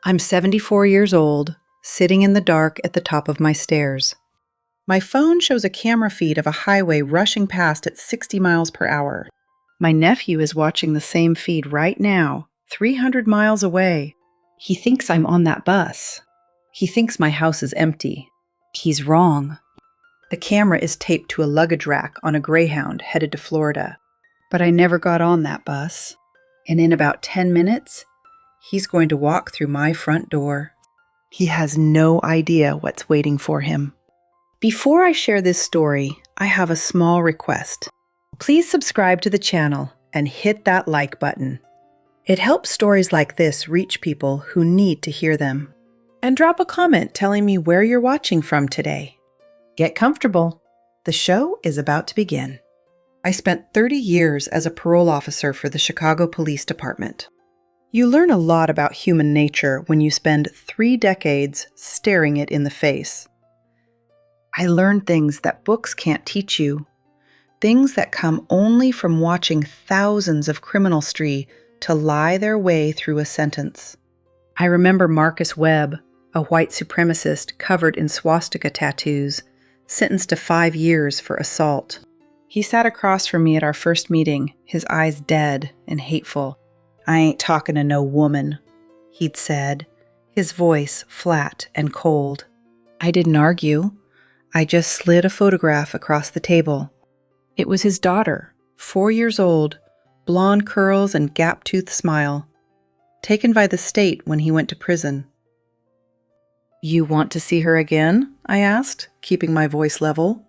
I'm 74 years old, sitting in the dark at the top of my stairs. My phone shows a camera feed of a highway rushing past at 60 miles per hour. My nephew is watching the same feed right now, 300 miles away. He thinks I'm on that bus. He thinks my house is empty. He's wrong. The camera is taped to a luggage rack on a Greyhound headed to Florida. But I never got on that bus. And in about 10 minutes, he's going to walk through my front door. He has no idea what's waiting for him. Before I share this story, I have a small request. Please subscribe to the channel and hit that like button. It helps stories like this reach people who need to hear them. And drop a comment telling me where you're watching from today. Get comfortable. The show is about to begin. I spent 30 years as a parole officer for the Chicago Police Department. You learn a lot about human nature when you spend 3 decades staring it in the face. I learned things that books can't teach you, things that come only from watching thousands of criminal spree to lie their way through a sentence. I remember Marcus Webb, a white supremacist covered in swastika tattoos, sentenced to 5 years for assault. He sat across from me at our first meeting, his eyes dead and hateful. "I ain't talking to no woman," he'd said, his voice flat and cold. I didn't argue. I just slid a photograph across the table. It was his daughter, 4 years old, blonde curls and gap-toothed smile, taken by the state when he went to prison. "You want to see her again?" I asked, keeping my voice level.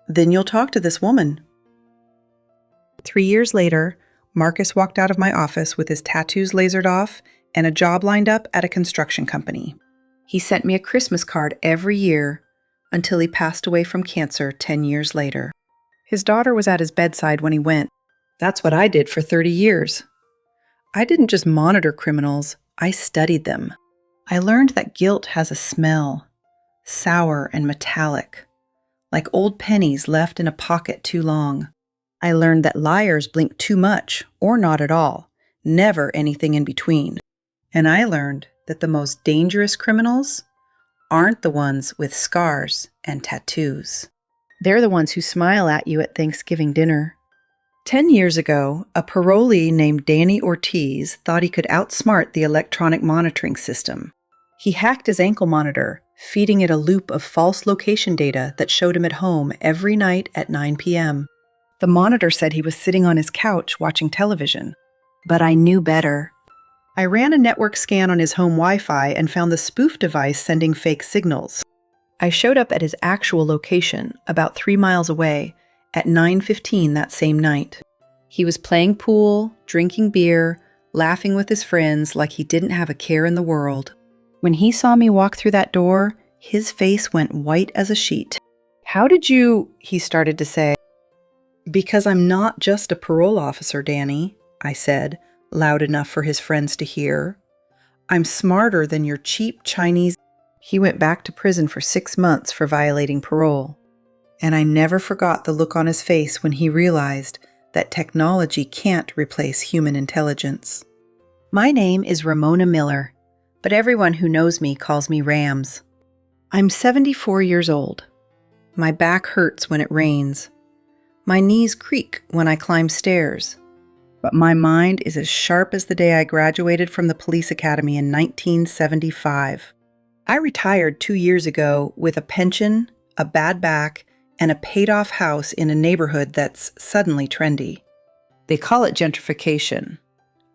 "Then you'll talk to this woman." 3 years later, Marcus walked out of my office with his tattoos lasered off and a job lined up at a construction company. He sent me a Christmas card every year until he passed away from cancer 10 years later. His daughter was at his bedside when he went. That's what I did for 30 years. I didn't just monitor criminals, I studied them. I learned that guilt has a smell, sour and metallic, like old pennies left in a pocket too long. I learned that liars blink too much or not at all, never anything in between. And I learned that the most dangerous criminals aren't the ones with scars and tattoos. They're the ones who smile at you at Thanksgiving dinner. 10 years ago, a parolee named Danny Ortiz thought he could outsmart the electronic monitoring system. He hacked his ankle monitor, feeding it a loop of false location data that showed him at home every night at 9 p.m. The monitor said he was sitting on his couch watching television. But I knew better. I ran a network scan on his home Wi-Fi and found the spoof device sending fake signals. I showed up at his actual location, about 3 miles away, at 9:15 that same night. He was playing pool, drinking beer, laughing with his friends like he didn't have a care in the world. When he saw me walk through that door, his face went white as a sheet. "How did you—" he started to say. "Because I'm not just a parole officer, Danny," I said, loud enough for his friends to hear. "I'm smarter than your cheap Chinese—" He went back to prison for 6 months for violating parole. And I never forgot the look on his face when he realized that technology can't replace human intelligence. My name is Ramona Miller, but everyone who knows me calls me Rams. I'm 74 years old. My back hurts when it rains. My knees creak when I climb stairs. But my mind is as sharp as the day I graduated from the police academy in 1975. I retired 2 years ago with a pension, a bad back, and a paid-off house in a neighborhood that's suddenly trendy. They call it gentrification.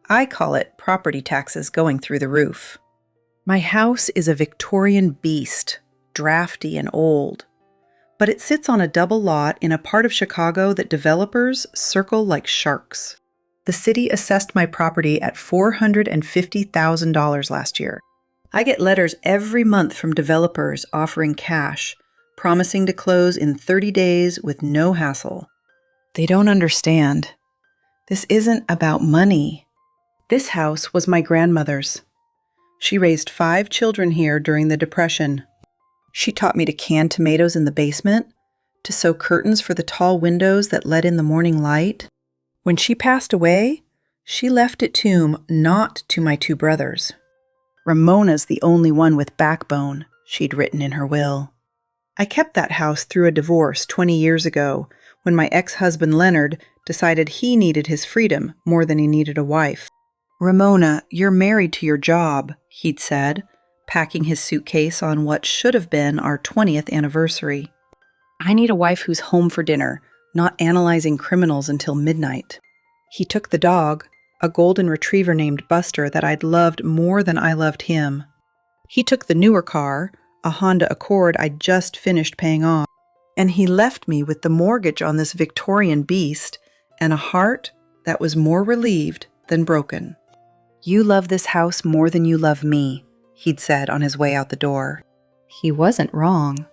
I call it property taxes going through the roof. My house is a Victorian beast, drafty and old. But it sits on a double lot in a part of Chicago that developers circle like sharks. The city assessed my property at $450,000 last year. I get letters every month from developers offering cash, promising to close in 30 days with no hassle. They don't understand. This isn't about money. This house was my grandmother's. She raised 5 children here during the Depression. She taught me to can tomatoes in the basement, to sew curtains for the tall windows that let in the morning light. When she passed away, she left it to not to my 2 brothers. Ramona's the only one with backbone, she'd written in her will. I kept that house through a divorce 20 years ago when my ex-husband Leonard decided he needed his freedom more than he needed a wife. "Ramona, you're married to your job," he'd said, packing his suitcase on what should have been our 20th anniversary. "I need a wife who's home for dinner, not analyzing criminals until midnight." He took the dog, a golden retriever named Buster that I'd loved more than I loved him. He took the newer car, a Honda Accord I'd just finished paying off, and he left me with the mortgage on this Victorian beast and a heart that was more relieved than broken. "You love this house more than you love me," he'd said on his way out the door. He wasn't wrong.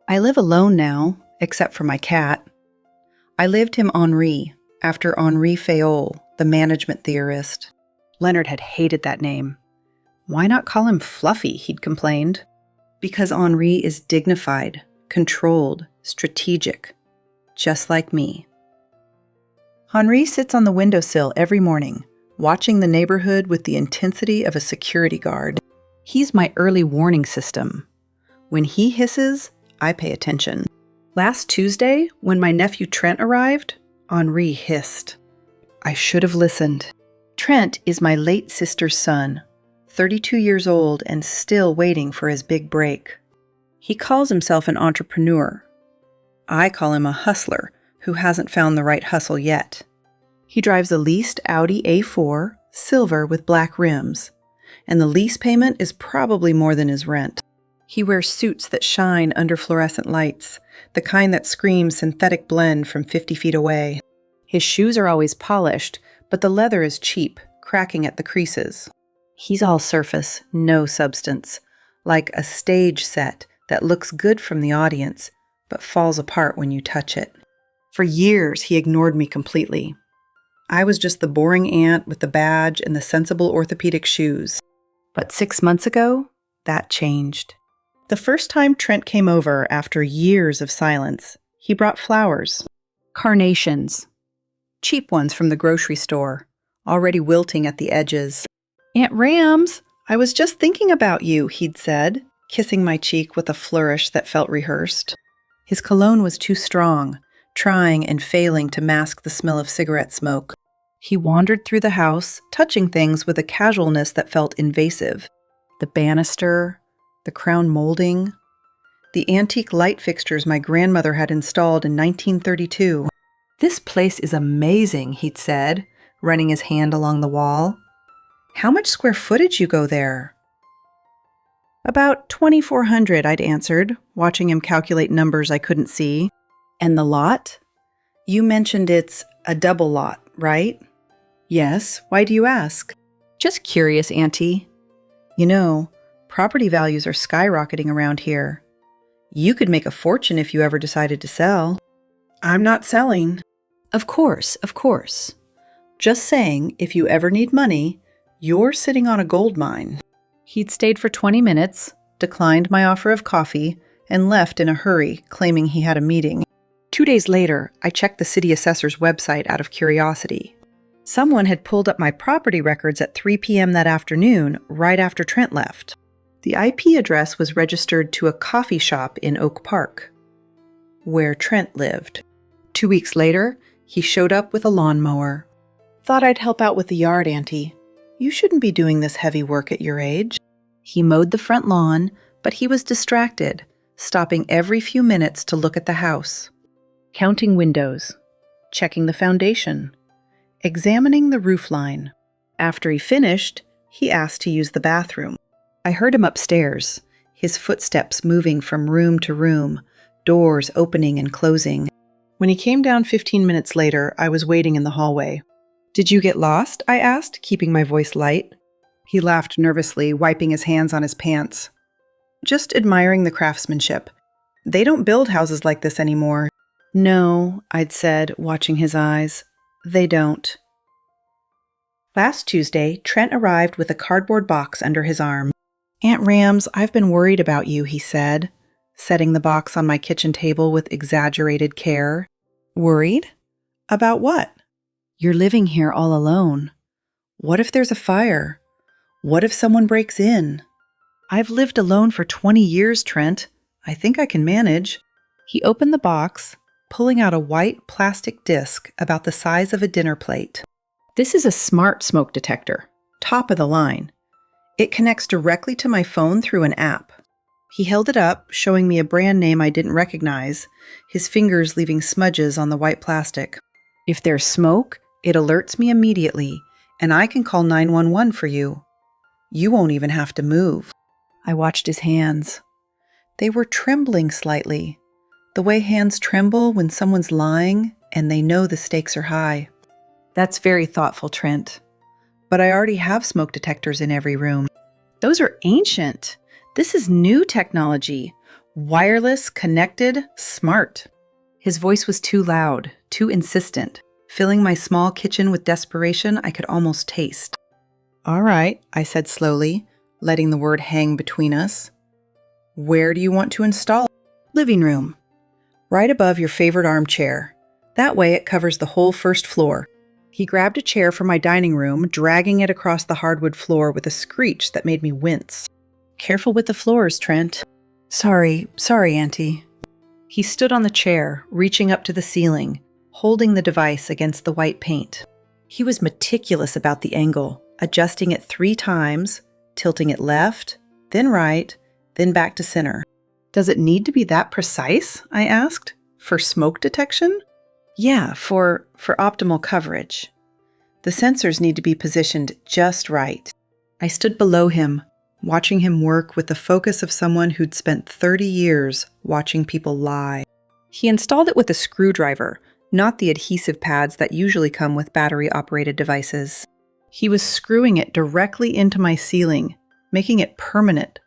I live alone now, except for my cat. I lived him Henri, after Henri Fayol, the management theorist. Leonard had hated that name. "Why not call him Fluffy?" he'd complained. Because Henri is dignified, controlled, strategic, just like me. Henri sits on the windowsill every morning, watching the neighborhood with the intensity of a security guard. He's my early warning system. When he hisses, I pay attention. Last Tuesday, when my nephew Trent arrived, Henri hissed. I should have listened. Trent is my late sister's son, 32 years old and still waiting for his big break. He calls himself an entrepreneur. I call him a hustler who hasn't found the right hustle yet. He drives a leased Audi A4, silver with black rims, and the lease payment is probably more than his rent. He wears suits that shine under fluorescent lights, the kind that screams synthetic blend from 50 feet away. His shoes are always polished, but the leather is cheap, cracking at the creases. He's all surface, no substance, like a stage set that looks good from the audience, but falls apart when you touch it. For years, he ignored me completely. I was just the boring aunt with the badge and the sensible orthopedic shoes. But 6 months ago, that changed. The first time Trent came over after years of silence, he brought flowers. Carnations. Cheap ones from the grocery store, already wilting at the edges. "Aunt Rams, I was just thinking about you," he'd said, kissing my cheek with a flourish that felt rehearsed. His cologne was too strong, trying and failing to mask the smell of cigarette smoke. He wandered through the house, touching things with a casualness that felt invasive. The banister, the crown molding, the antique light fixtures my grandmother had installed in 1932. "This place is amazing," he'd said, running his hand along the wall. "How much square footage you go there?" "About 2,400, I'd answered, watching him calculate numbers I couldn't see. "And the lot? You mentioned it's a double lot, right?" "Yes. Why do you ask?" "Just curious, Auntie. You know, property values are skyrocketing around here. You could make a fortune if you ever decided to sell." "I'm not selling." Of course. Just saying, if you ever need money, you're sitting on a gold mine." He'd stayed for 20 minutes, declined my offer of coffee, and left in a hurry, claiming he had a meeting. 2 days later, I checked the city assessor's website out of curiosity. Someone had pulled up my property records at 3 p.m. that afternoon, right after Trent left. The IP address was registered to a coffee shop in Oak Park, where Trent lived. 2 weeks later, he showed up with a lawnmower. "Thought I'd help out with the yard, Auntie. You shouldn't be doing this heavy work at your age." He mowed the front lawn, but he was distracted, stopping every few minutes to look at the house. Counting windows, checking the foundation, examining the roofline. After he finished, he asked to use the bathroom. I heard him upstairs, his footsteps moving from room to room, doors opening and closing. When he came down 15 minutes later, I was waiting in the hallway. "Did you get lost?" I asked, keeping my voice light. He laughed nervously, wiping his hands on his pants. "Just admiring the craftsmanship. They don't build houses like this anymore." "No," I'd said, watching his eyes. "They don't." Last Tuesday, Trent arrived with a cardboard box under his arm. "Aunt Rams, I've been worried about you," he said, setting the box on my kitchen table with exaggerated care. "Worried? About what?" "You're living here all alone. What if there's a fire? What if someone breaks in? I've lived alone for 20 years, Trent. I think I can manage. He opened the box, pulling out a white plastic disc about the size of a dinner plate. This is a smart smoke detector, top of the line. It connects directly to my phone through an app. He held it up, showing me a brand name I didn't recognize, his fingers leaving smudges on the white plastic. If there's smoke, it alerts me immediately, and I can call 911 for you. You won't even have to move. I watched his hands. They were trembling slightly, the way hands tremble when someone's lying and they know the stakes are high. That's very thoughtful, Trent. But I already have smoke detectors in every room. Those are ancient. This is new technology. Wireless, connected, smart. His voice was too loud, too insistent, filling my small kitchen with desperation I could almost taste. All right, I said slowly, letting the word hang between us. Where do you want to install it? Living room. Right above your favorite armchair. That way it covers the whole first floor. He grabbed a chair from my dining room, dragging it across the hardwood floor with a screech that made me wince. Careful with the floors, Trent. Sorry, Auntie. He stood on the chair, reaching up to the ceiling, holding the device against the white paint. He was meticulous about the angle, adjusting it 3 times, tilting it left, then right, then back to center. Does it need to be that precise? I asked. For smoke detection? Yeah, for optimal coverage. The sensors need to be positioned just right. I stood below him, watching him work with the focus of someone who'd spent 30 years watching people lie. He installed it with a screwdriver, not the adhesive pads that usually come with battery-operated devices. He was screwing it directly into my ceiling, making it permanent,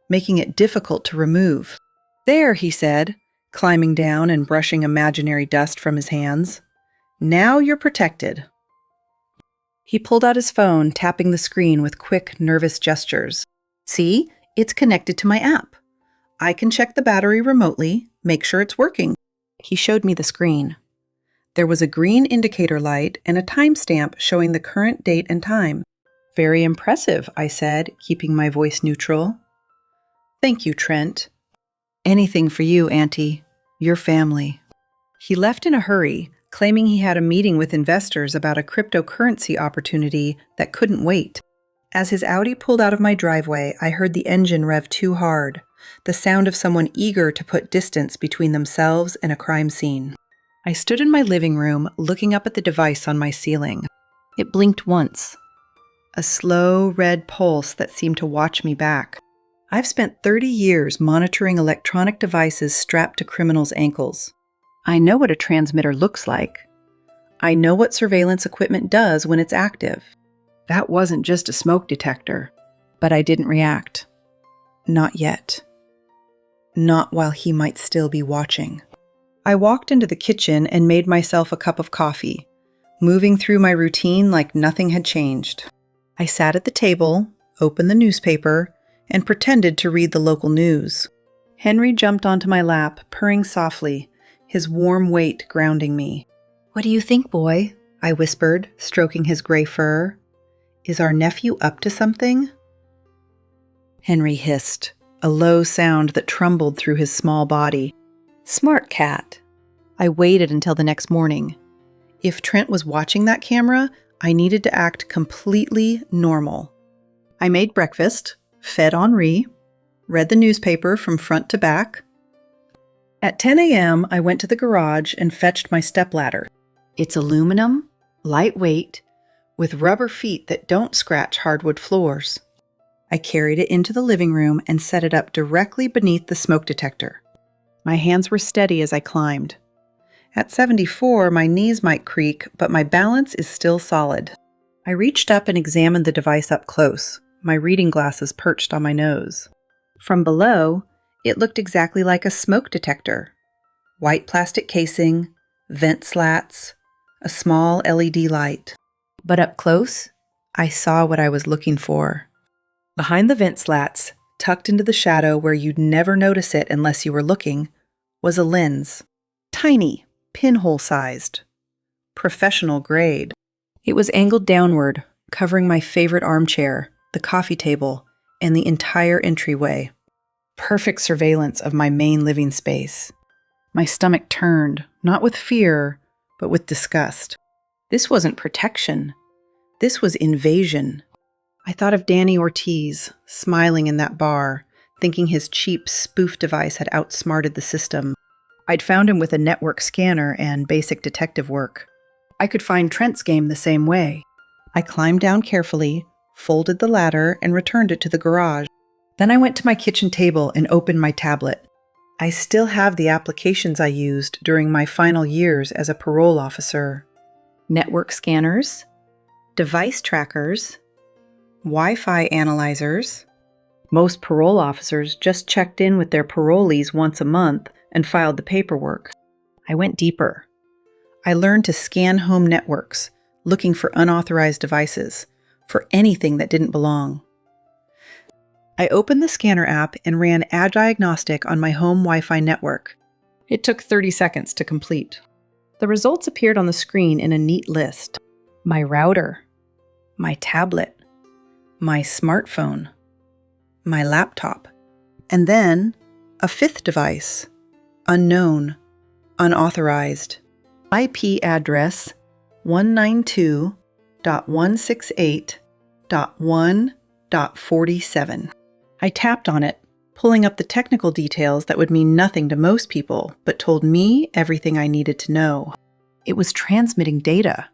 making it difficult to remove. There, he said, climbing down and brushing imaginary dust from his hands. Now you're protected. He pulled out his phone, tapping the screen with quick, nervous gestures. See, it's connected to my app. I can check the battery remotely, make sure it's working. He showed me the screen. There was a green indicator light and a timestamp showing the current date and time. Very impressive, I said, keeping my voice neutral. Thank you, Trent. Anything for you, Auntie. Your family. He left in a hurry, claiming he had a meeting with investors about a cryptocurrency opportunity that couldn't wait. As his Audi pulled out of my driveway, I heard the engine rev too hard, the sound of someone eager to put distance between themselves and a crime scene. I stood in my living room, looking up at the device on my ceiling. It blinked once. A slow, red pulse that seemed to watch me back. I've spent 30 years monitoring electronic devices strapped to criminals' ankles. I know what a transmitter looks like. I know what surveillance equipment does when it's active. That wasn't just a smoke detector. But I didn't react. Not yet. Not while he might still be watching. I walked into the kitchen and made myself a cup of coffee, moving through my routine like nothing had changed. I sat at the table, opened the newspaper, and pretended to read the local news. Henry jumped onto my lap, purring softly, his warm weight grounding me. "What do you think, boy?" I whispered, stroking his gray fur. "Is our nephew up to something?" Henry hissed, a low sound that trembled through his small body. Smart cat. I waited until the next morning. If Trent was watching that camera, I needed to act completely normal. I made breakfast, fed Henri, read the newspaper from front to back. At 10 a.m., I went to the garage and fetched my stepladder. It's aluminum, lightweight, with rubber feet that don't scratch hardwood floors. I carried it into the living room and set it up directly beneath the smoke detector. My hands were steady as I climbed. At 74, my knees might creak, but my balance is still solid. I reached up and examined the device up close, my reading glasses perched on my nose. From below, it looked exactly like a smoke detector. White plastic casing, vent slats, a small LED light. But up close, I saw what I was looking for. Behind the vent slats, tucked into the shadow where you'd never notice it unless you were looking, was a lens. Tiny, pinhole-sized. Professional grade. It was angled downward, covering my favorite armchair, the coffee table, and the entire entryway. Perfect surveillance of my main living space. My stomach turned, not with fear, but with disgust. This wasn't protection. This was invasion. I thought of Danny Ortiz, smiling in that bar, thinking his cheap spoof device had outsmarted the system. I'd found him with a network scanner and basic detective work. I could find Trent's game the same way. I climbed down carefully, folded the ladder, and returned it to the garage. Then I went to my kitchen table and opened my tablet. I still have the applications I used during my final years as a parole officer. Network scanners, device trackers, Wi-Fi analyzers. Most parole officers just checked in with their parolees once a month and filed the paperwork. I went deeper. I learned to scan home networks, looking for unauthorized devices, for anything that didn't belong. I opened the scanner app and ran Ad Diagnostic on my home Wi-Fi network. It took 30 seconds to complete. The results appeared on the screen in a neat list. My router, my tablet, my smartphone, my laptop, and then a fifth device, unknown, unauthorized. IP address 192.168.1.47. I tapped on it, pulling up the technical details that would mean nothing to most people, but told me everything I needed to know. It was transmitting data.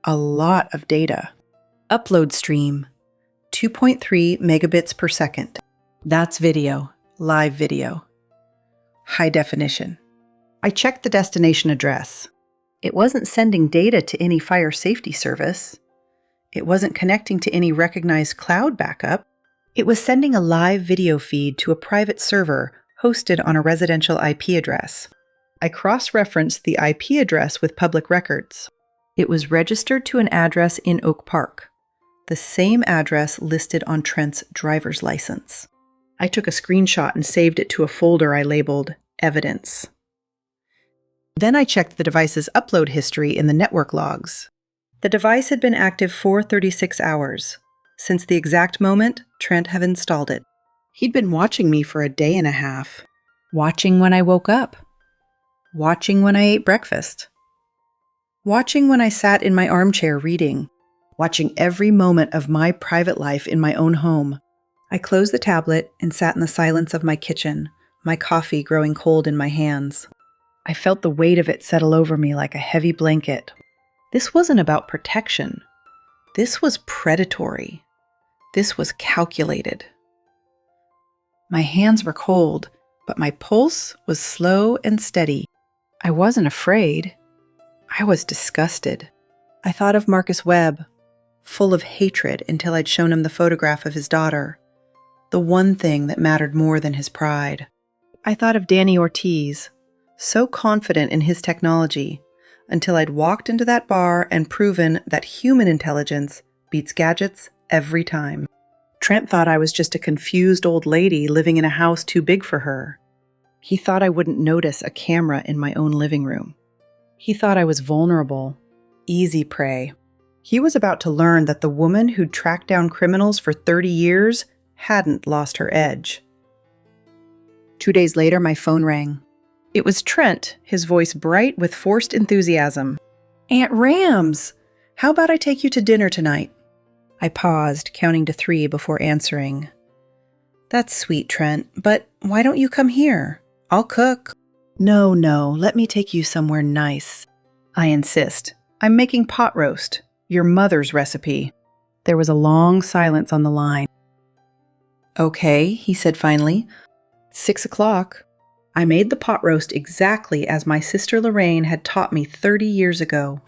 A lot of data. Upload stream, 2.3 megabits per second. That's video, live video. High definition. I checked the destination address. It wasn't sending data to any fire safety service. It wasn't connecting to any recognized cloud backup. It was sending a live video feed to a private server hosted on a residential IP address. I cross-referenced the IP address with public records. It was registered to an address in Oak Park, the same address listed on Trent's driver's license. I took a screenshot and saved it to a folder I labeled Evidence. Then I checked the device's upload history in the network logs. The device had been active for 36 hours, since the exact moment Trent had installed it. He'd been watching me for a day and a half. Watching when I woke up. Watching when I ate breakfast. Watching when I sat in my armchair reading. Watching every moment of my private life in my own home. I closed the tablet and sat in the silence of my kitchen, my coffee growing cold in my hands. I felt the weight of it settle over me like a heavy blanket. This wasn't about protection. This was predatory. This was calculated. My hands were cold, but my pulse was slow and steady. I wasn't afraid. I was disgusted. I thought of Marcus Webb, full of hatred until I'd shown him the photograph of his daughter, the one thing that mattered more than his pride. I thought of Danny Ortiz, so confident in his technology, until I'd walked into that bar and proven that human intelligence beats gadgets every time. Trent thought I was just a confused old lady living in a house too big for her. He thought I wouldn't notice a camera in my own living room. He thought I was vulnerable, easy prey. He was about to learn that the woman who'd tracked down criminals for 30 years hadn't lost her edge. 2 days later, my phone rang. It was Trent, his voice bright with forced enthusiasm. "Aunt Rams, how about I take you to dinner tonight?" I paused, counting to 3 before answering. "That's sweet, Trent, but why don't you come here? I'll cook." No, let me take you somewhere nice." I insist. "I'm making pot roast, your mother's recipe." There was a long silence on the line. "Okay," he said finally. 6 o'clock. I made the pot roast exactly as my sister Lorraine had taught me 30 years ago.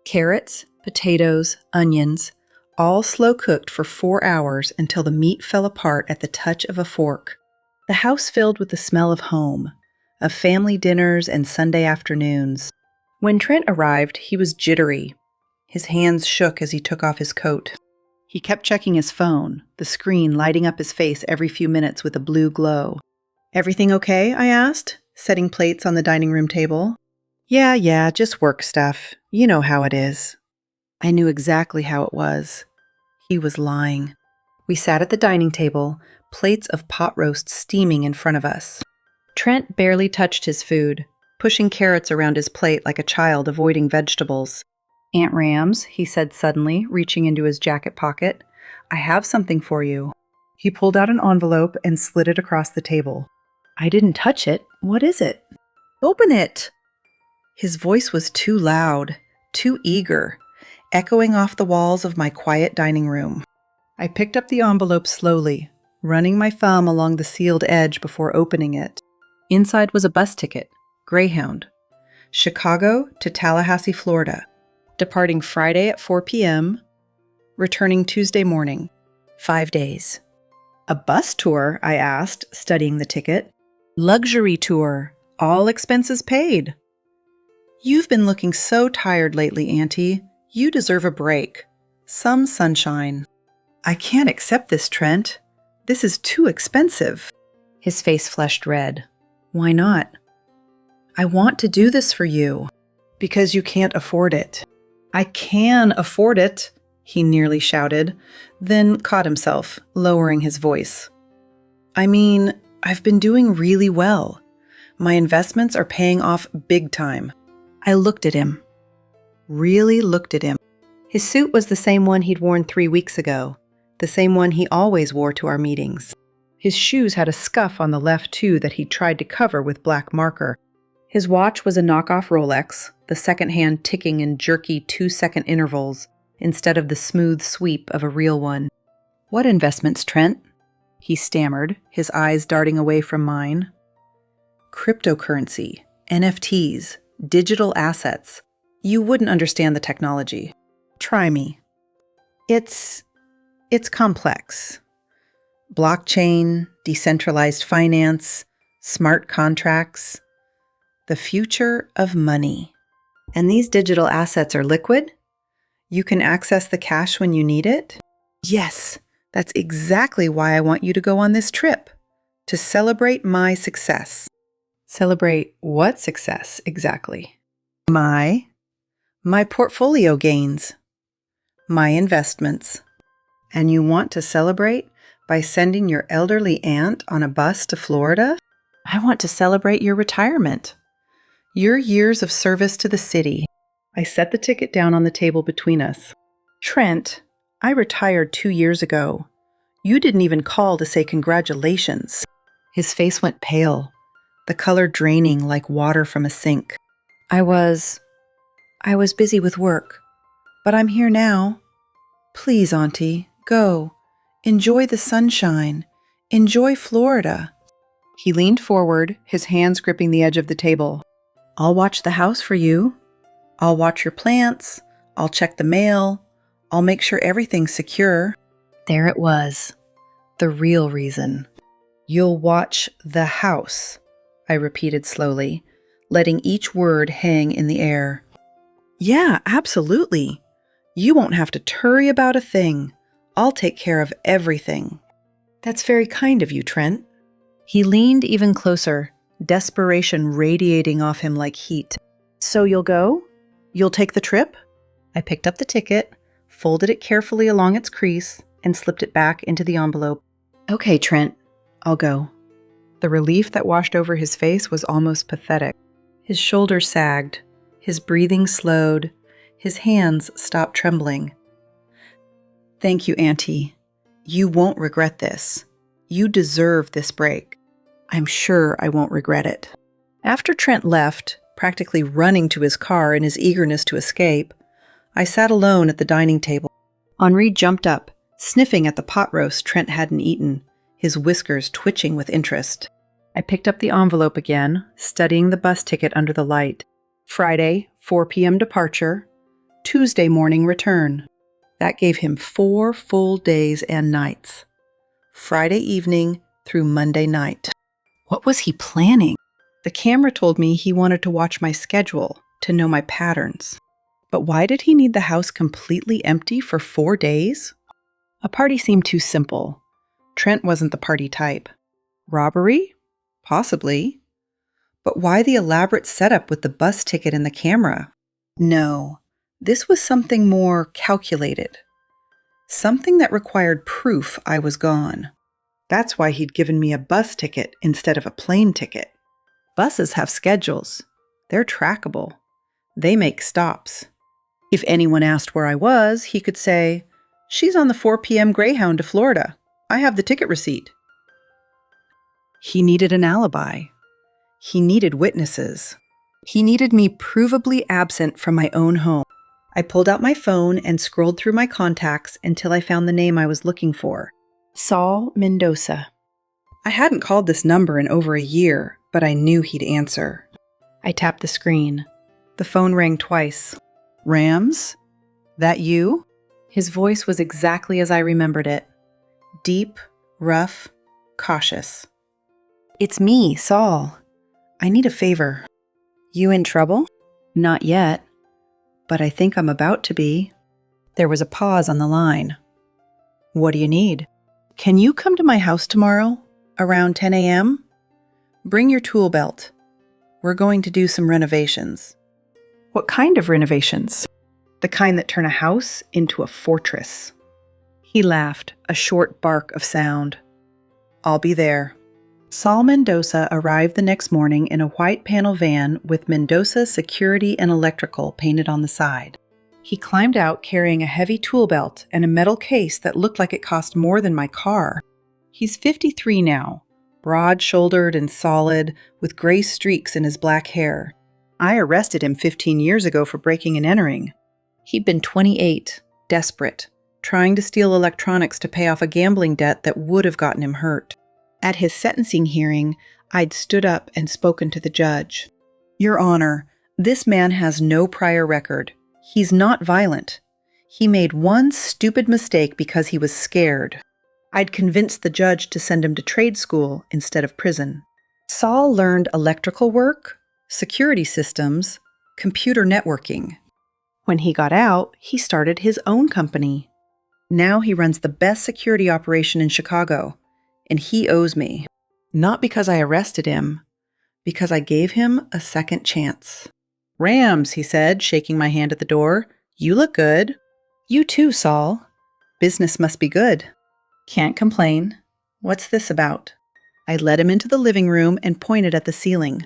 Carrots, potatoes, onions, all slow cooked for 4 hours until the meat fell apart at the touch of a fork. The house filled with the smell of home, of family dinners and Sunday afternoons. When Trent arrived, he was jittery. His hands shook as he took off his coat. He kept checking his phone, the screen lighting up his face every few minutes with a blue glow. "Everything okay?" I asked, setting plates on the dining room table. Yeah, just work stuff. You know how it is." I knew exactly how it was. He was lying. We sat at the dining table, plates of pot roast steaming in front of us. Trent barely touched his food, pushing carrots around his plate like a child avoiding vegetables. "Aunt Rams," he said suddenly, reaching into his jacket pocket, "I have something for you." He pulled out an envelope and slid it across the table. "I didn't touch it. What is it?" "Open it!" His voice was too loud, too eager, echoing off the walls of my quiet dining room. I picked up the envelope slowly, running my thumb along the sealed edge before opening it. Inside was a bus ticket, Greyhound, Chicago to Tallahassee, Florida, departing Friday at 4 p.m., returning Tuesday morning, 5 days. "A bus tour?" I asked, studying the ticket. "Luxury tour, all expenses paid." "You've been looking so tired lately, Auntie. You deserve a break. Some sunshine." "I can't accept this, Trent. This is too expensive." His face flushed red. "Why not?" "I want to do this for you." "Because you can't afford it." "I can afford it," he nearly shouted, then caught himself, lowering his voice. "I mean, I've been doing really well. My investments are paying off big time." I looked at him. Really looked at him. His suit was the same one he'd worn 3 weeks ago, the same one he always wore to our meetings. His shoes had a scuff on the left toe that he tried to cover with black marker. His watch was a knockoff Rolex, the second hand ticking in jerky 2-second intervals instead of the smooth sweep of a real one. "What investments, Trent?" he stammered, his eyes darting away from mine. "Cryptocurrency, NFTs, digital assets. You wouldn't understand the technology. Try me." It's complex. Blockchain, decentralized finance, smart contracts. The future of money. And these digital assets are liquid? You can access the cash when you need it? Yes, that's exactly why I want you to go on this trip. To celebrate my success. Celebrate what success, exactly? My portfolio gains. My investments. And you want to celebrate by sending your elderly aunt on a bus to Florida? I want to celebrate your retirement. Your years of service to the city. I set the ticket down on the table between us. "Trent, I retired 2 years ago. You didn't even call to say congratulations." His face went pale, the color draining like water from a sink. I was busy with work, but I'm here now. Please, Auntie, go. Enjoy the sunshine. Enjoy Florida." He leaned forward, his hands gripping the edge of the table. "I'll watch the house for you. I'll watch your plants. I'll check the mail. I'll make sure everything's secure." There it was. The real reason. "You'll watch the house," I repeated slowly, letting each word hang in the air. "Yeah, absolutely. You won't have to worry about a thing. I'll take care of everything." "That's very kind of you, Trent." He leaned even closer, desperation radiating off him like heat. "So you'll go? You'll take the trip?" I picked up the ticket, folded it carefully along its crease, and slipped it back into the envelope. "Okay, Trent, I'll go." The relief that washed over his face was almost pathetic. His shoulders sagged, his breathing slowed, his hands stopped trembling. "Thank you, Auntie. You won't regret this. You deserve this break. I'm sure I won't regret it." After Trent left, practically running to his car in his eagerness to escape, I sat alone at the dining table. Henri jumped up, sniffing at the pot roast Trent hadn't eaten, his whiskers twitching with interest. I picked up the envelope again, studying the bus ticket under the light. Friday, 4 p.m. departure, Tuesday morning return. That gave him 4 full days and nights. Friday evening through Monday night. What was he planning? The camera told me he wanted to watch my schedule, to know my patterns. But why did he need the house completely empty for 4 days? A party seemed too simple. Trent wasn't the party type. Robbery? Possibly. But why the elaborate setup with the bus ticket and the camera? No, this was something more calculated. Something that required proof I was gone. That's why he'd given me a bus ticket instead of a plane ticket. Buses have schedules. They're trackable. They make stops. If anyone asked where I was, he could say, "She's on the 4 p.m. Greyhound to Florida. I have the ticket receipt." He needed an alibi. He needed witnesses. He needed me provably absent from my own home. I pulled out my phone and scrolled through my contacts until I found the name I was looking for. Saul Mendoza. I hadn't called this number in over a year, but I knew he'd answer. I tapped the screen. The phone rang twice. "Rams? That you?" His voice was exactly as I remembered it. Deep, rough, cautious. "It's me, Saul. I need a favor." "You in trouble?" "Not yet, but I think I'm about to be." There was a pause on the line. "What do you need?" "Can you come to my house tomorrow, around 10 a.m.? Bring your tool belt. We're going to do some renovations." "What kind of renovations?" "The kind that turn a house into a fortress." He laughed, a short bark of sound. "I'll be there." Saul Mendoza arrived the next morning in a white panel van with Mendoza Security and Electrical painted on the side. He climbed out carrying a heavy tool belt and a metal case that looked like it cost more than my car. He's 53 now, broad-shouldered and solid, with gray streaks in his black hair. I arrested him 15 years ago for breaking and entering. He'd been 28, desperate, trying to steal electronics to pay off a gambling debt that would have gotten him hurt. At his sentencing hearing, I'd stood up and spoken to the judge. "Your Honor, this man has no prior record. He's not violent. He made one stupid mistake because he was scared." I'd convinced the judge to send him to trade school instead of prison. Saul learned electrical work, security systems, computer networking. When he got out, he started his own company. Now he runs the best security operation in Chicago, and he owes me. Not because I arrested him, because I gave him a second chance. "Rams," he said, shaking my hand at the door. "You look good." "You too, Saul. Business must be good." "Can't complain. What's this about?" I led him into the living room and pointed at the ceiling.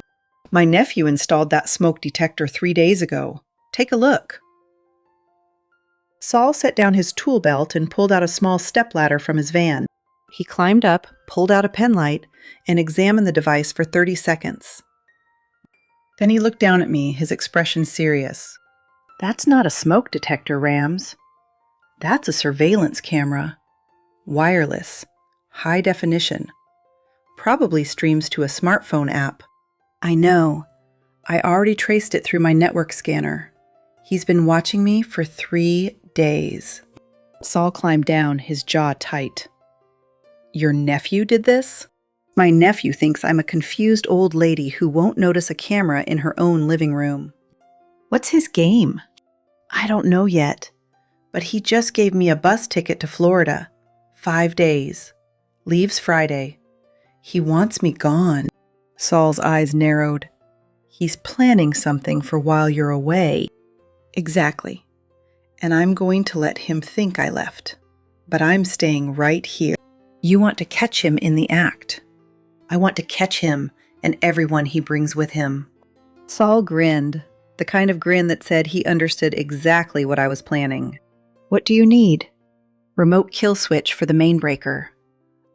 "My nephew installed that smoke detector 3 days ago. Take a look." Saul set down his tool belt and pulled out a small stepladder from his van. He climbed up, pulled out a penlight, and examined the device for 30 seconds. Then he looked down at me, his expression serious. "That's not a smoke detector, Rams. That's a surveillance camera. Wireless. High definition. Probably streams to a smartphone app." "I know. I already traced it through my network scanner. He's been watching me for 3 days." Saul climbed down, his jaw tight. "Your nephew did this?" "My nephew thinks I'm a confused old lady who won't notice a camera in her own living room." "What's his game?" "I don't know yet, but he just gave me a bus ticket to Florida. 5 days. Leaves Friday. He wants me gone." Saul's eyes narrowed. "He's planning something for while you're away." "Exactly. And I'm going to let him think I left. But I'm staying right here." "You want to catch him in the act." "I want to catch him and everyone he brings with him." Saul grinned, the kind of grin that said he understood exactly what I was planning. "What do you need?" "Remote kill switch for the main breaker.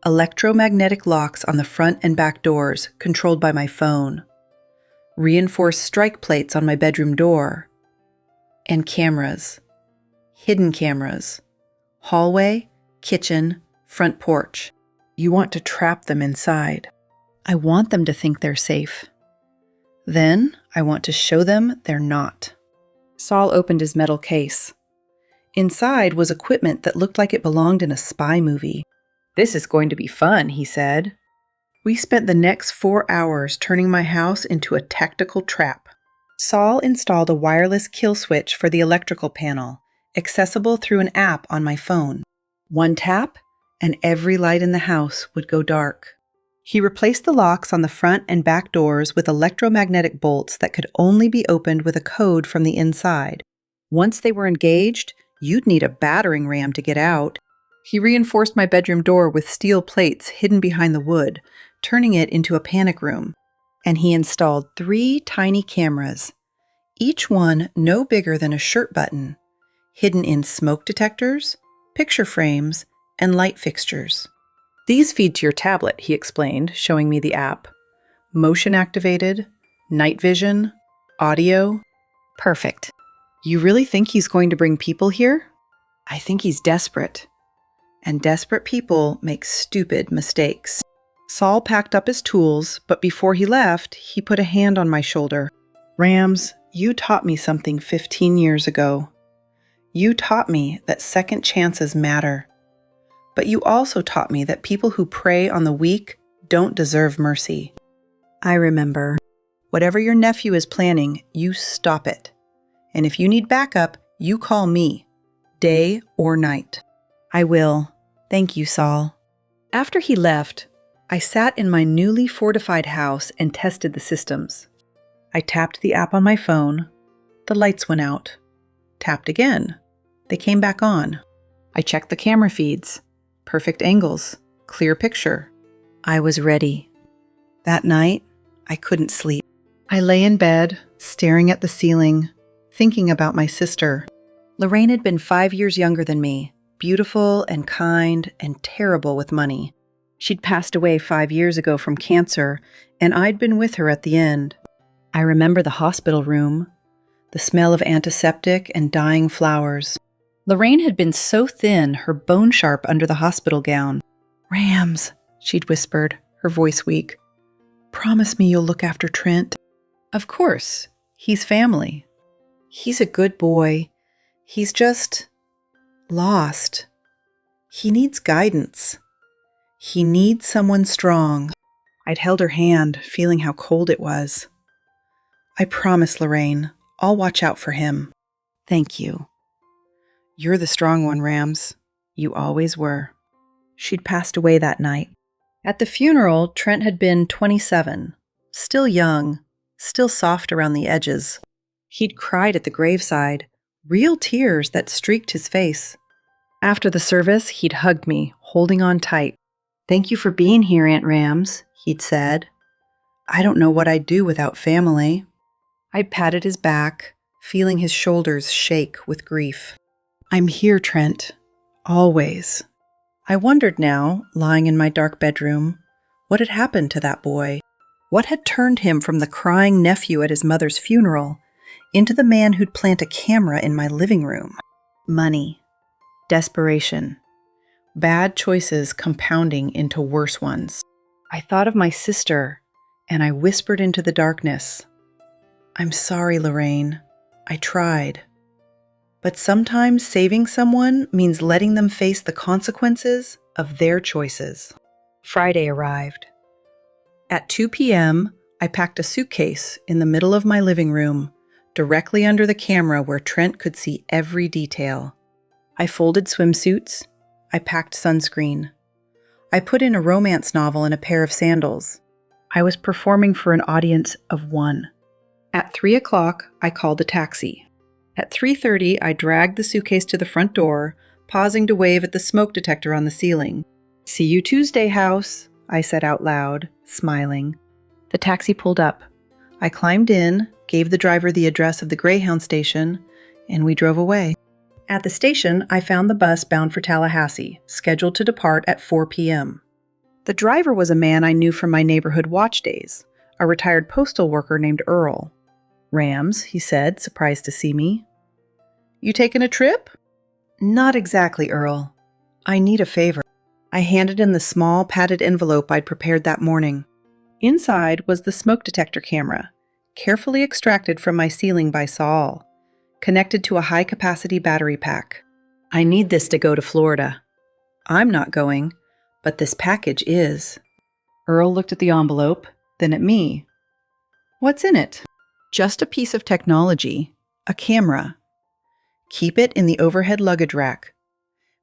Electromagnetic locks on the front and back doors, controlled by my phone. Reinforced strike plates on my bedroom door. And cameras. Hidden cameras. Hallway, kitchen, front porch. You want to trap them inside. I want them to think they're safe. Then I want to show them they're not." Saul opened his metal case. Inside was equipment that looked like it belonged in a spy movie. "This is going to be fun," he said. We spent the next 4 hours turning my house into a tactical trap. Saul installed a wireless kill switch for the electrical panel, accessible through an app on my phone. One tap, and every light in the house would go dark. He replaced the locks on the front and back doors with electromagnetic bolts that could only be opened with a code from the inside. Once they were engaged, You'd need a battering ram to get out. He reinforced my bedroom door with steel plates hidden behind the wood, turning it into a panic room. And he installed 3 tiny cameras, each one no bigger than a shirt button, hidden in smoke detectors, picture frames, and light fixtures. These feed to your tablet, he explained, showing me the app. Motion activated, night vision, audio. Perfect. You really think he's going to bring people here? I think he's desperate. And desperate people make stupid mistakes. Saul packed up his tools, but before he left, he put a hand on my shoulder. Rams, you taught me something 15 years ago. You taught me that second chances matter. But you also taught me that people who prey on the weak don't deserve mercy. I remember. Whatever your nephew is planning, you stop it. And if you need backup, you call me, day or night. I will. Thank you, Saul. After he left, I sat in my newly fortified house and tested the systems. I tapped the app on my phone. The lights went out. Tapped again. They came back on. I checked the camera feeds. Perfect angles. Clear picture. I was ready. That night, I couldn't sleep. I lay in bed, staring at the ceiling, thinking about my sister. Lorraine had been 5 years younger than me, beautiful and kind and terrible with money. She'd passed away 5 years ago from cancer, and I'd been with her at the end. I remember the hospital room, the smell of antiseptic and dying flowers. Lorraine had been so thin, her bone sharp under the hospital gown. "Rams," she'd whispered, her voice weak. "Promise me you'll look after Trent." Of course, he's family. He's a good boy. He's just lost. He needs guidance. He needs someone strong. I'd held her hand, feeling how cold it was. "I promise, Lorraine, I'll watch out for him." "Thank you. You're the strong one, Rams. You always were." She'd passed away that night. At the funeral, Trent had been 27, still young, still soft around the edges. He'd cried at the graveside, real tears that streaked his face. After the service, he'd hugged me, holding on tight. "Thank you for being here, Aunt Rams," he'd said. "I don't know what I'd do without family." I patted his back, feeling his shoulders shake with grief. "I'm here, Trent. Always." I wondered now, lying in my dark bedroom, what had happened to that boy. What had turned him from the crying nephew at his mother's funeral into the man who'd plant a camera in my living room? Money. Desperation. Bad choices compounding into worse ones. I thought of my sister, and I whispered into the darkness, "I'm sorry, Lorraine. I tried." But sometimes saving someone means letting them face the consequences of their choices. Friday arrived. At 2 p.m., I packed a suitcase in the middle of my living room, directly under the camera where Trent could see every detail. I folded swimsuits. I packed sunscreen. I put in a romance novel and a pair of sandals. I was performing for an audience of 1. At 3 o'clock, I called a taxi. At 3:30, I dragged the suitcase to the front door, pausing to wave at the smoke detector on the ceiling. "See you Tuesday, house," I said out loud, smiling. The taxi pulled up. I climbed in, gave the driver the address of the Greyhound station, and we drove away. At the station, I found the bus bound for Tallahassee, scheduled to depart at 4 p.m. The driver was a man I knew from my neighborhood watch days, a retired postal worker named Earl. "Rams," he said, surprised to see me. "You taking a trip?" "Not exactly, Earl. I need a favor." I handed him the small padded envelope I'd prepared that morning. Inside was the smoke detector camera, carefully extracted from my ceiling by Saul, connected to a high-capacity battery pack. "I need this to go to Florida." "I'm not going, but this package is." Earl looked at the envelope, then at me. "What's in it?" "Just a piece of technology, a camera. Keep it in the overhead luggage rack.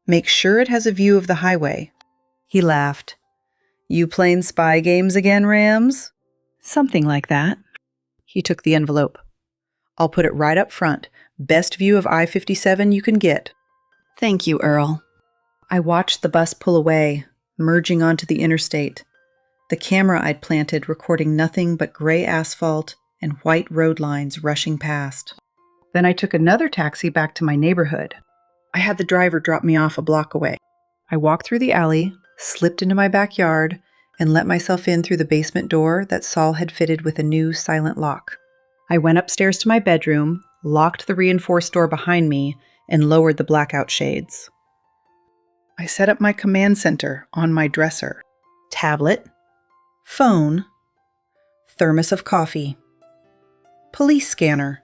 Make sure it has a view of the highway." He laughed. "You playing spy games again, Rams?" "Something like that." He took the envelope. "I'll put it right up front. Best view of I-57 you can get." Thank you, Earl. I watched the bus pull away, merging onto the interstate, the camera I'd planted recording nothing but gray asphalt and white road lines rushing past. Then I took another taxi back to my neighborhood. I had the driver drop me off a block away. I walked through the alley, slipped into my backyard, and let myself in through the basement door that Saul had fitted with a new silent lock. I went upstairs to my bedroom, locked the reinforced door behind me, and lowered the blackout shades. I set up my command center on my dresser. Tablet, phone, thermos of coffee, police scanner.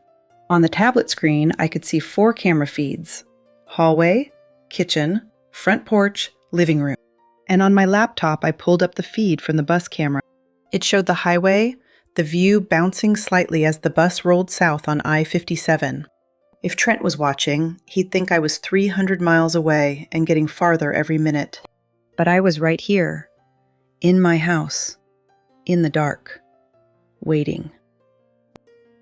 On the tablet screen, I could see 4 camera feeds: hallway, kitchen, front porch, living room. And on my laptop, I pulled up the feed from the bus camera. It showed the highway, the view bouncing slightly as the bus rolled south on I-57. If Trent was watching, he'd think I was 300 miles away and getting farther every minute. But I was right here, in my house, in the dark, waiting.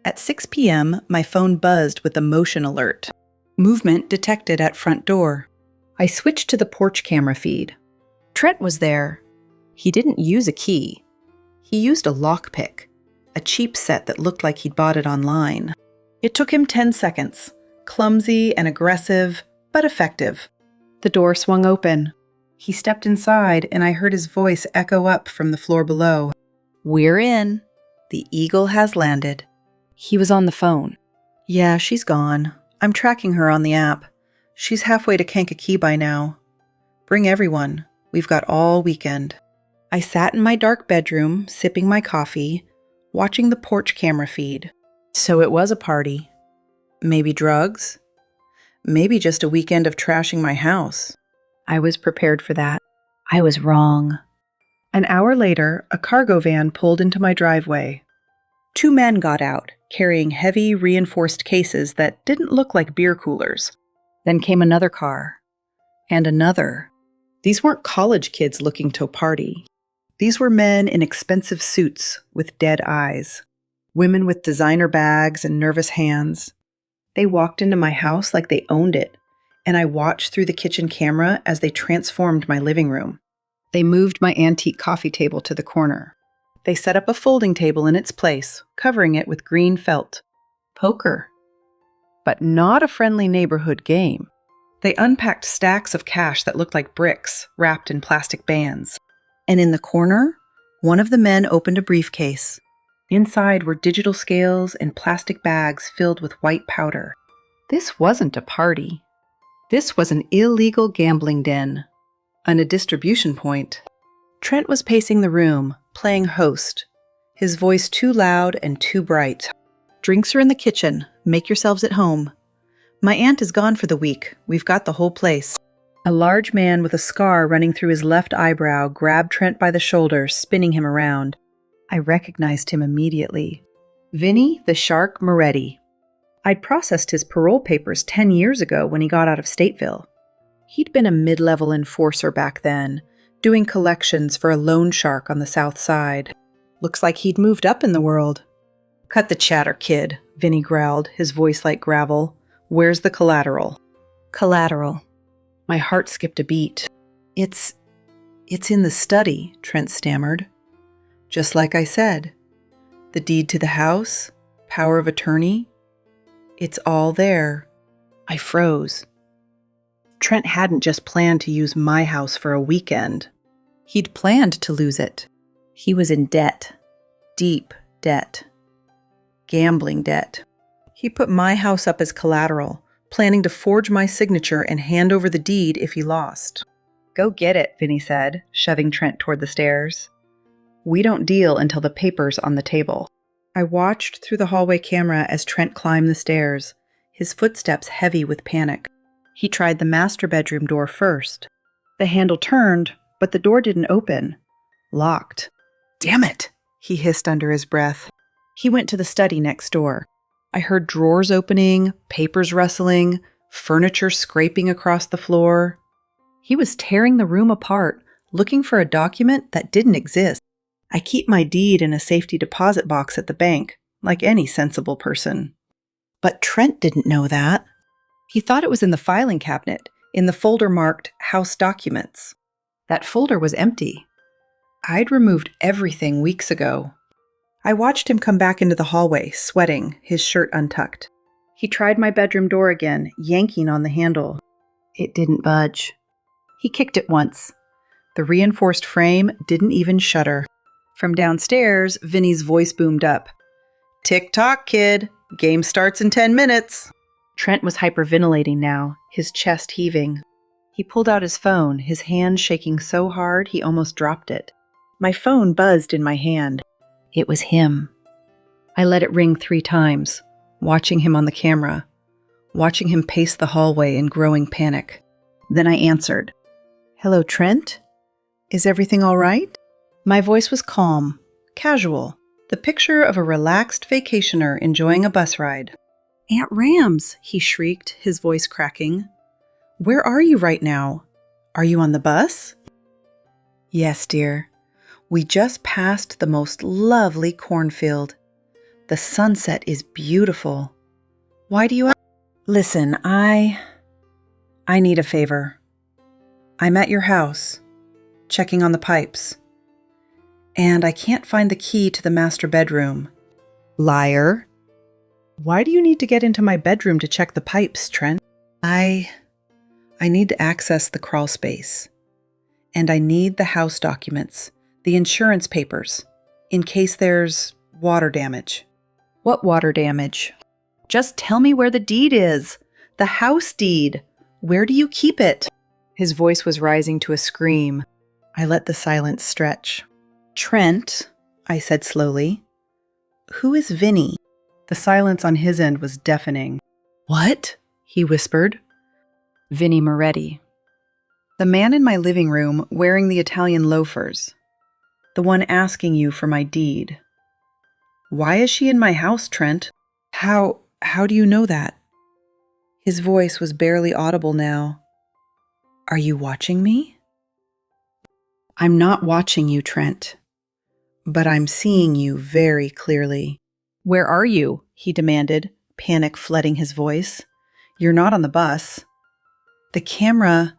At 6 p.m., my phone buzzed with a motion alert. Movement detected at front door. I switched to the porch camera feed. Trent was there. He didn't use a key. He used a lockpick, a cheap set that looked like he'd bought it online. It took him 10 seconds, clumsy and aggressive, but effective. The door swung open. He stepped inside, and I heard his voice echo up from the floor below. "We're in. The Eagle has landed." He was on the phone. "Yeah, she's gone. I'm tracking her on the app. She's halfway to Kankakee by now. Bring everyone. We've got all weekend." I sat in my dark bedroom, sipping my coffee, watching the porch camera feed. So it was a party. Maybe drugs. Maybe just a weekend of trashing my house. I was prepared for that. I was wrong. An hour later, a cargo van pulled into my driveway. 2 men got out, carrying heavy, reinforced cases that didn't look like beer coolers. Then came another car. And another. These weren't college kids looking to party. These were men in expensive suits with dead eyes. Women with designer bags and nervous hands. They walked into my house like they owned it, and I watched through the kitchen camera as they transformed my living room. They moved my antique coffee table to the corner. They set up a folding table in its place, covering it with green felt. Poker. But not a friendly neighborhood game. They unpacked stacks of cash that looked like bricks, wrapped in plastic bands. And in the corner, one of the men opened a briefcase. Inside were digital scales and plastic bags filled with white powder. This wasn't a party. This was an illegal gambling den. And a distribution point. Trent was pacing the room, playing host, his voice too loud and too bright. "Drinks are in the kitchen. Make yourselves at home. My aunt is gone for the week. We've got the whole place." A large man with a scar running through his left eyebrow grabbed Trent by the shoulder, spinning him around. I recognized him immediately. Vinny the Shark Moretti. I'd processed his parole papers 10 years ago when he got out of Stateville. He'd been a mid-level enforcer back then, doing collections for a loan shark on the south side. Looks like he'd moved up in the world. "Cut the chatter, kid," Vinny growled, his voice like gravel. "Where's the collateral?" Collateral. My heart skipped a beat. It's in the study," Trent stammered. "Just like I said. The deed to the house, power of attorney. It's all there." I froze. Trent hadn't just planned to use my house for a weekend. He'd planned to lose it. He was in debt. Deep debt. Gambling debt. He put my house up as collateral, planning to forge my signature and hand over the deed if he lost. "Go get it," Vinny said, shoving Trent toward the stairs. "We don't deal until the paper's on the table." I watched through the hallway camera as Trent climbed the stairs, his footsteps heavy with panic. He tried the master bedroom door first. The handle turned, but the door didn't open. Locked. "Damn it," he hissed under his breath. He went to the study next door. I heard drawers opening, papers rustling, furniture scraping across the floor. He was tearing the room apart, looking for a document that didn't exist. I keep my deed in a safety deposit box at the bank, like any sensible person. But Trent didn't know that. He thought it was in the filing cabinet, in the folder marked House Documents. That folder was empty. I'd removed everything weeks ago. I watched him come back into the hallway, sweating, his shirt untucked. He tried my bedroom door again, yanking on the handle. It didn't budge. He kicked it once. The reinforced frame didn't even shudder. From downstairs, Vinny's voice boomed up. "Tick-tock, kid. Game starts in 10 minutes. Trent was hyperventilating now, his chest heaving. He pulled out his phone, his hand shaking so hard he almost dropped it. My phone buzzed in my hand. It was him. I let it ring 3 times, watching him on the camera, watching him pace the hallway in growing panic. Then I answered. "Hello, Trent? Is everything all right?" My voice was calm, casual, the picture of a relaxed vacationer enjoying a bus ride. "Aunt Rams," he shrieked, his voice cracking. "Where are you right now? Are you on the bus?" "Yes, dear. We just passed the most lovely cornfield. The sunset is beautiful. Why do you ask?" "Listen, I need a favor. I'm at your house, checking on the pipes. And I can't find the key to the master bedroom." "Liar. Why do you need to get into my bedroom to check the pipes, Trent?" I need to access the crawl space. And I need the house documents, the insurance papers, in case there's water damage." "What water damage?" "Just tell me where the deed is. The house deed. Where do you keep it?" His voice was rising to a scream. I let the silence stretch. "Trent," I said slowly, "who is Vinny?" The silence on his end was deafening. "What?" he whispered. "Vinny Moretti. The man in my living room wearing the Italian loafers. The one asking you for my deed." "Why is she in my house, Trent? How do you know that?" His voice was barely audible now. "Are you watching me?" "I'm not watching you, Trent. But I'm seeing you very clearly." "Where are you?" he demanded, panic flooding his voice. "You're not on the bus." The camera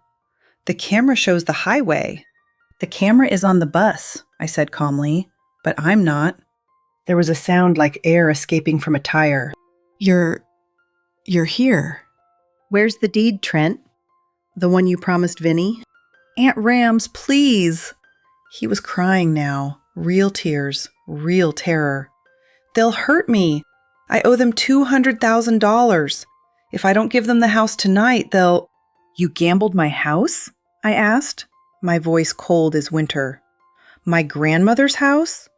shows the highway." "The camera is on the bus," I said calmly, "but I'm not." There was a sound like air escaping from a tire. You're here." "Where's the deed, Trent? The one you promised Vinny?" "Aunt Rams, please." He was crying now, real tears, real terror. "They'll hurt me. I owe them $200,000. If I don't give them the house tonight, they'll—" "You gambled my house?" I asked, my voice cold as winter. "My grandmother's house?"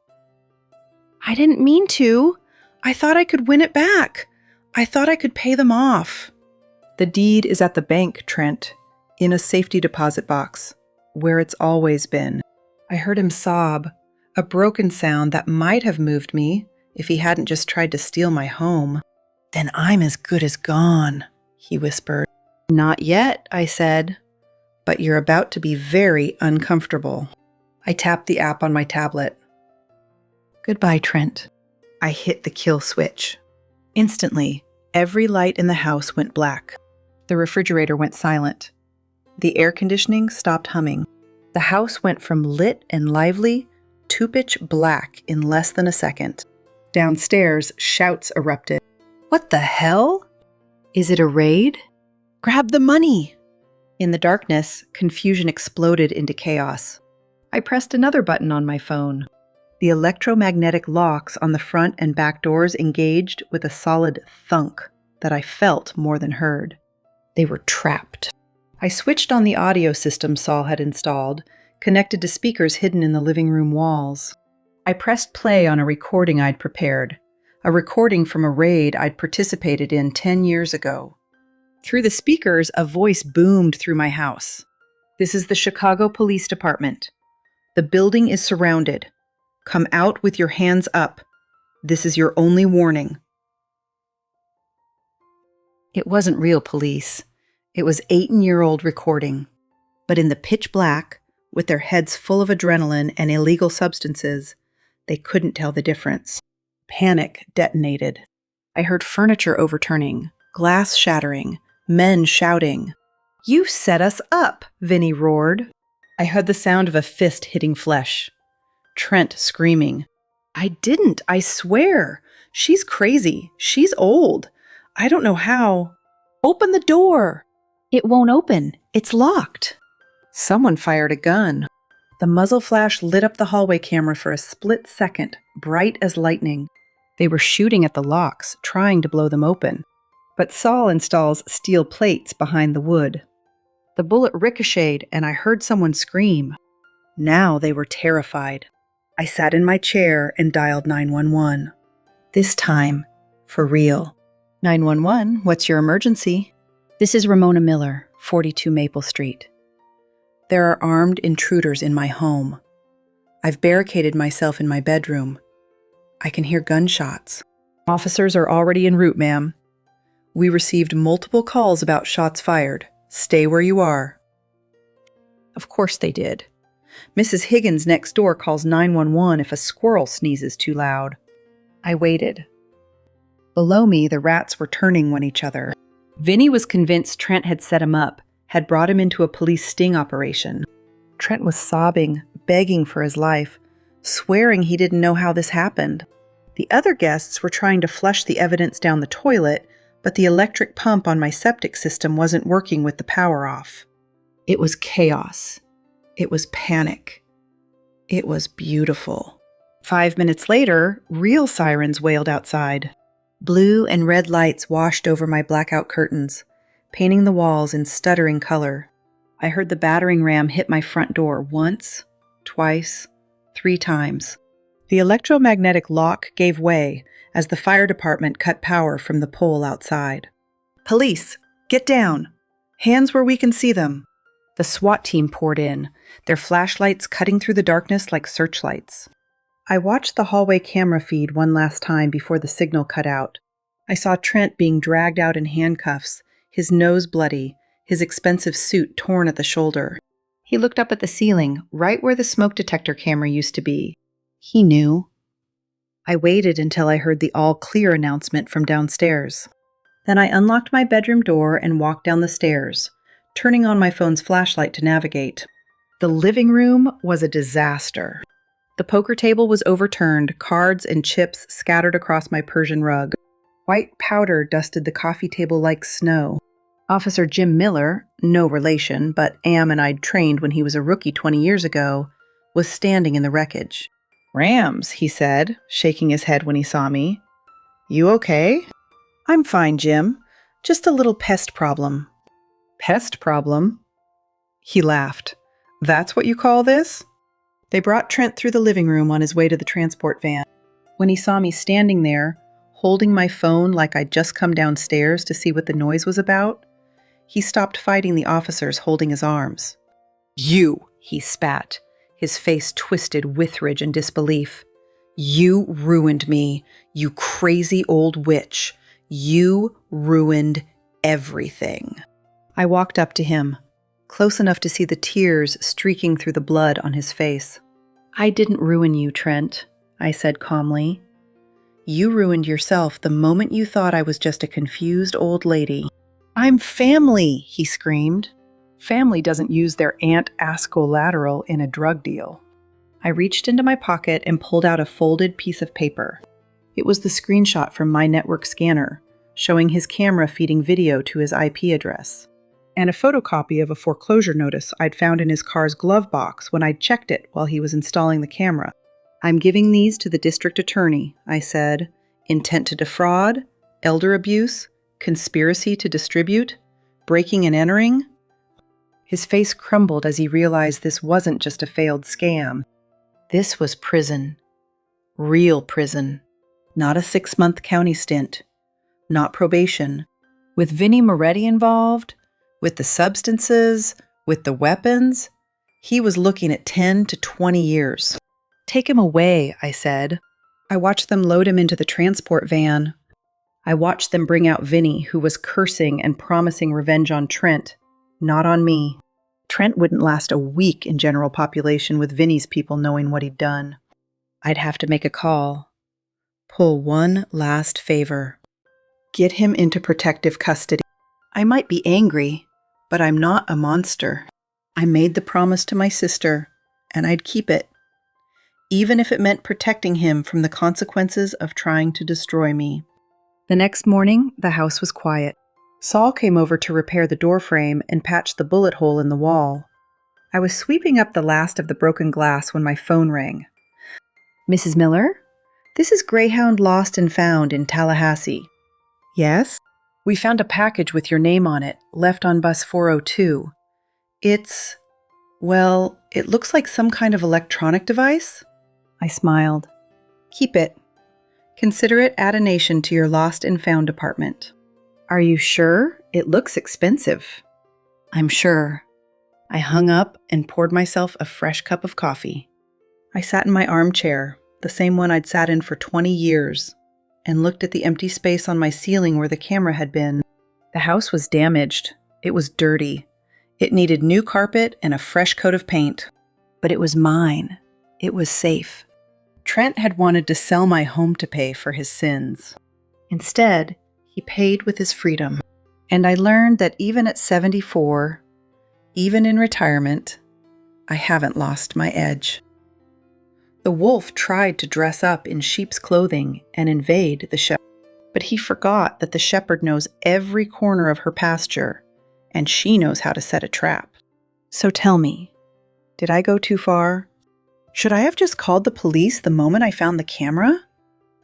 "I didn't mean to. I thought I could win it back. I thought I could pay them off." "The deed is at the bank, Trent, in a safety deposit box, where it's always been." I heard him sob, a broken sound that might have moved me if he hadn't just tried to steal my home. "Then I'm as good as gone," he whispered. "Not yet," I said, "but you're about to be very uncomfortable." I tapped the app on my tablet. "Goodbye, Trent." I hit the kill switch. Instantly, every light in the house went black. The refrigerator went silent. The air conditioning stopped humming. The house went from lit and lively to pitch black in less than a second. Downstairs, shouts erupted. "What the hell? Is it a raid? Grab the money!" In the darkness, confusion exploded into chaos. I pressed another button on my phone. The electromagnetic locks on the front and back doors engaged with a solid thunk that I felt more than heard. They were trapped. I switched on the audio system Saul had installed, connected to speakers hidden in the living room walls. I pressed play on a recording I'd prepared, a recording from a raid I'd participated in 10 years ago. Through the speakers, a voice boomed through my house. "This is the Chicago Police Department. The building is surrounded. Come out with your hands up. This is your only warning." It wasn't real police. It was 8-year-old recording. But in the pitch black, with their heads full of adrenaline and illegal substances, they couldn't tell the difference. Panic detonated. I heard furniture overturning, glass shattering, men shouting. "You set us up," Vinny roared. I heard the sound of a fist hitting flesh. Trent screaming. "I didn't, I swear. She's crazy. She's old. I don't know how. Open the door." "It won't open. It's locked." Someone fired a gun. The muzzle flash lit up the hallway camera for a split second, bright as lightning. They were shooting at the locks, trying to blow them open. But Saul installs steel plates behind the wood. The bullet ricocheted, and I heard someone scream. Now they were terrified. I sat in my chair and dialed 911. This time, for real. 911, what's your emergency? This is Ramona Miller, 42 Maple Street. There are armed intruders in my home. I've barricaded myself in my bedroom. I can hear gunshots. Officers are already en route, ma'am. We received multiple calls about shots fired. Stay where you are. Of course they did. Mrs. Higgins next door calls 911 if a squirrel sneezes too loud. I waited. Below me, the rats were turning on each other. Vinny was convinced Trent had set him up, had brought him into a police sting operation. Trent was sobbing, begging for his life, swearing he didn't know how this happened. The other guests were trying to flush the evidence down the toilet, but the electric pump on my septic system wasn't working with the power off. It was chaos. It was panic. It was beautiful. 5 minutes later, real sirens wailed outside. Blue and red lights washed over my blackout curtains, painting the walls in stuttering color. I heard the battering ram hit my front door once, twice, 3 times. The electromagnetic lock gave way as the fire department cut power from the pole outside. "Police, get down! Hands where we can see them!" The SWAT team poured in, their flashlights cutting through the darkness like searchlights. I watched the hallway camera feed one last time before the signal cut out. I saw Trent being dragged out in handcuffs, his nose bloody, his expensive suit torn at the shoulder. He looked up at the ceiling, right where the smoke detector camera used to be. He knew. I waited until I heard the all-clear announcement from downstairs. Then I unlocked my bedroom door and walked down the stairs, turning on my phone's flashlight to navigate. The living room was a disaster. The poker table was overturned, cards and chips scattered across my Persian rug. White powder dusted the coffee table like snow. Officer Jim Miller, no relation, but Am and I'd trained when he was a rookie 20 years ago, was standing in the wreckage. "Rams," he said, shaking his head when he saw me. "You okay?" "I'm fine, Jim. Just a little pest problem." "Pest problem?" He laughed. "That's what you call this?" They brought Trent through the living room on his way to the transport van. When he saw me standing there, holding my phone like I'd just come downstairs to see what the noise was about, he stopped fighting the officers holding his arms. "You," he spat, his face twisted with rage and disbelief. "You ruined me, you crazy old witch. You ruined everything." I walked up to him, close enough to see the tears streaking through the blood on his face. "I didn't ruin you, Trent," I said calmly. "You ruined yourself the moment you thought I was just a confused old lady." "I'm family," he screamed. Family doesn't use their aunt ascolateral in a drug deal. I reached into my pocket and pulled out a folded piece of paper. It was the screenshot from my network scanner, showing his camera feeding video to his IP address, and a photocopy of a foreclosure notice I'd found in his car's glove box when I'd checked it while he was installing the camera. "I'm giving these to the district attorney," I said. "Intent to defraud, elder abuse, conspiracy to distribute, breaking and entering." His face crumbled as he realized this wasn't just a failed scam. This was prison. Real prison. Not a 6-month county stint. Not probation. With Vinny Moretti involved, with the substances, with the weapons, he was looking at 10 to 20 years. "Take him away," I said. I watched them load him into the transport van. I watched them bring out Vinny, who was cursing and promising revenge on Trent, not on me. Trent wouldn't last a week in general population with Vinny's people knowing what he'd done. I'd have to make a call. Pull one last favor. Get him into protective custody. I might be angry, But I'm not a monster. I made the promise to my sister, and I'd keep it, even if it meant protecting him from the consequences of trying to destroy me. The next morning, the house was quiet. Saul came over to repair the door frame and patch the bullet hole in the wall. I was sweeping up the last of the broken glass when my phone rang. "Mrs. Miller? This is Greyhound Lost and Found in Tallahassee." "Yes?" "We found a package with your name on it, left on bus 402. It looks like some kind of electronic device." I smiled. "Keep it. Consider it addonation to your lost and found department." "Are you sure? It looks expensive." "I'm sure." I hung up and poured myself a fresh cup of coffee. I sat in my armchair, the same one I'd sat in for 20 years, and looked at the empty space on my ceiling where the camera had been. The house was damaged. It was dirty. It needed new carpet and a fresh coat of paint. But it was mine. It was safe. Trent had wanted to sell my home to pay for his sins. Instead, he paid with his freedom. And I learned that even at 74, even in retirement, I haven't lost my edge. The wolf tried to dress up in sheep's clothing and invade the shepherd, but he forgot that the shepherd knows every corner of her pasture, and she knows how to set a trap. So tell me, did I go too far? Should I have just called the police the moment I found the camera?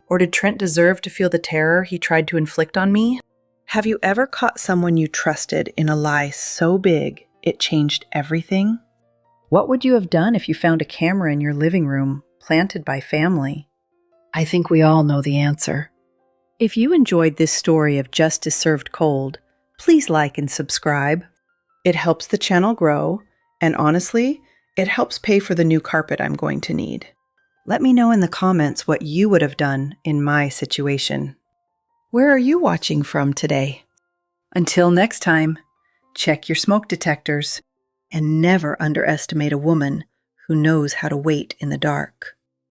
Or did Trent deserve to feel the terror he tried to inflict on me? Have you ever caught someone you trusted in a lie so big it changed everything? What would you have done if you found a camera in your living room, planted by family? I think we all know the answer. If you enjoyed this story of justice served cold, please like and subscribe. It helps the channel grow, and honestly, it helps pay for the new carpet I'm going to need. Let me know in the comments what you would have done in my situation. Where are you watching from today? Until next time, check your smoke detectors and never underestimate a woman who knows how to wait in the dark.